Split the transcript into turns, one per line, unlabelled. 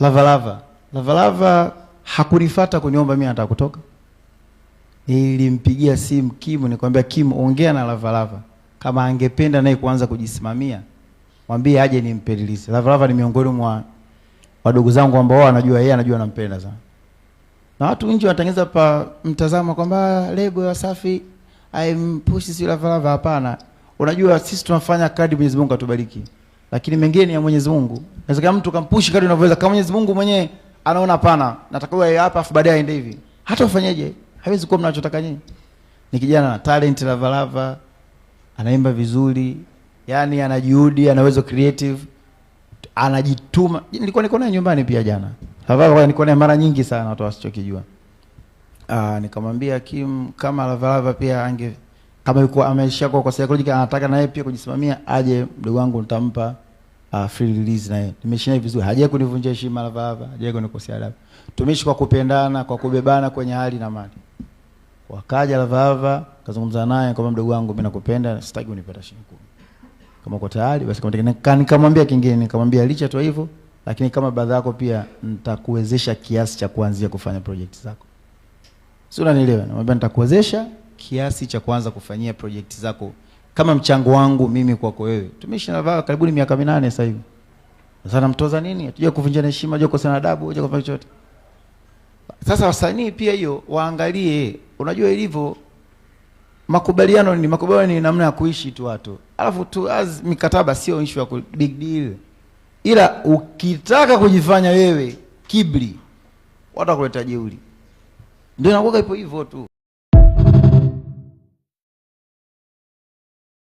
Lava hakunifuata kuniomba mimi nataka kutoka. Nilimpigia simu Kim, nikamwambia Kim, ongea na Lava kama angependa naye kuanza kujisimamia, mwambie aje nimpe release. Lava ni miongoni mwa wadogo zangu ambao wao anajua yeye anajua nampenda sana. Na watu nje wanatengeneza pa mtazamo kwamba lebo ya Wasafi push si Lava. Hapana. Unajua sisi tunafanya kadri Mwenyezi Mungu atubariki. Lakini mengine ni ya Mwenyezi Mungu. Inawezekana mtu kampush kadri unavyoweza, kama Mwenyezi Mungu mwenyewe anaona hapana, natakiwa hapa afu baadaye aende hivi. Hata ufanyeje? Haiwezi kuwa mnachotaka nyinyi. Ni kijana na talent Lava, anaimba vizuri, yani ana juhudi, ana uwezo creative, anajituma. Nilikuwa niko naye nyumbani pia jana. Lava nilikuwa naye mara nyingi sana, watu wasichokijua. Nikamwambia Kim kama Lava pia kama yuko ameshakuwa kwa psychology anataka naye pia kujisimamia, aje mdogo wangu nitampa free release naye. Nimeshina vizuri. Hajaye kunivunjia heshima Lava, hajaye kunikosea adabu. Tumeishi kwa kupendana, kwa kubebana kwenye hali na mali. Wakaja Lava, kazungumza naye kama mdogo wangu mimi nakupenda, sitaki unipata shilingi 10. Kama uko tayari basi nikamwambia kingine, nikamwambia licha tu hivyo, lakini kama baadhi yako pia nitakuwezesha kiasi cha kuanzia kufanya project zako. Sio, unanielewa? Namwambia nitakuwezesha kiasi cha kuanza kufanyia project zako kama mchango wangu mimi kwako wewe. Tumeishi na Lava karibu miaka 8 sasa hivi. Sasa namtoza nini? Hatuje kuvunjana heshima, hatuje kukosana adabu, hatuje kufanya chochote. Sasa wasanii pia hiyo waangalie, unajua ilivyo makubaliano ni namna ya kuishi tu watu. Alafu tu mikataba sio issue ya big deal. Ila ukitaka kujifanya wewe kibri, watakuleta jeuri. Ndio inakuwa ipo hivyo tu.